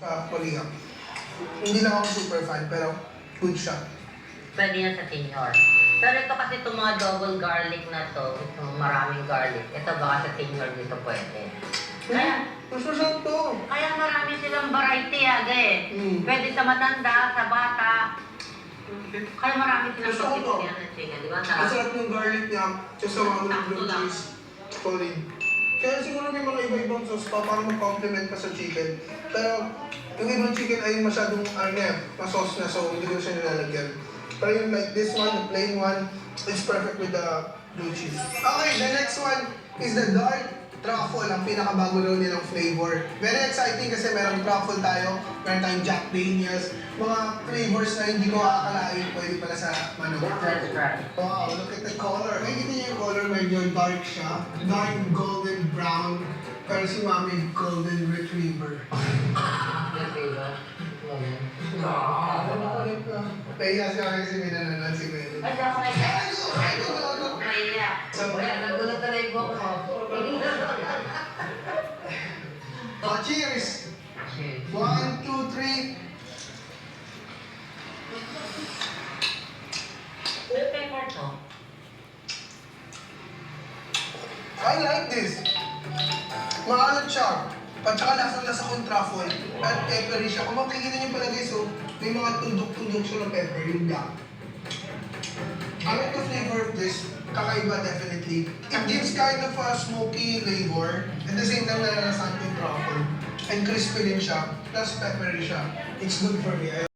sa Walang. Hindi lang ako super fan, pero good siya. Pwede yan sa senior. Pero ito kasi itong mga double garlic na to, itong maraming garlic, ito baka sa senior dito pwede. Kaya, Masasarap to. kaya marami silang variety aga eh. Pwede sa matanda, sa bata. Kaya marami silang Gusto ko to. pagkikilian ng chicken, di ba? Sarap. Masarap yung garlic niya, just sa mga blue Katulad. cheese. Solid. Kaya siguro may mga iba-ibang sauce pa para mag-complement pa sa chicken. Pero yung ibang chicken ay masyadong ma-sauce na, so hindi ko siya nilalagyan. Pero yung like this one, the plain one, it's perfect with the blue cheese. Okay, the next one is the dark truffle, ang pinakabago daw nilang flavor. Very exciting kasi merong truffle tayo, meron tayong Jack Daniels, mga flavors na hindi ko akalain pwede pala sa manok. Let's try. Wow, look at the color. Ay, kita niyo yung color, medyo dark siya. Dark golden brown. Pero si Mami, golden retriever. Yung flavor. Kaya siya kasi may nananan si Mel. Ay, ako na yan. Ay, go. Kaya. Nagulat na lang yung buhok ko. Oh, cheers! Cheers. 1, 2, 3. May pepper to. I like this. Maalat siya. At saka lasang-lasa kong truffle. At peppery siya. Kung makikita niyo pala guys, so, may mga tundok-tundok siya ng pepper, yung black. I like the flavor of this. Kakaiba definitely. It gives kind of a smoky flavor. At the same time, nalalasan yung truffle. And crispy din siya. Plus peppery siya. It's good for me.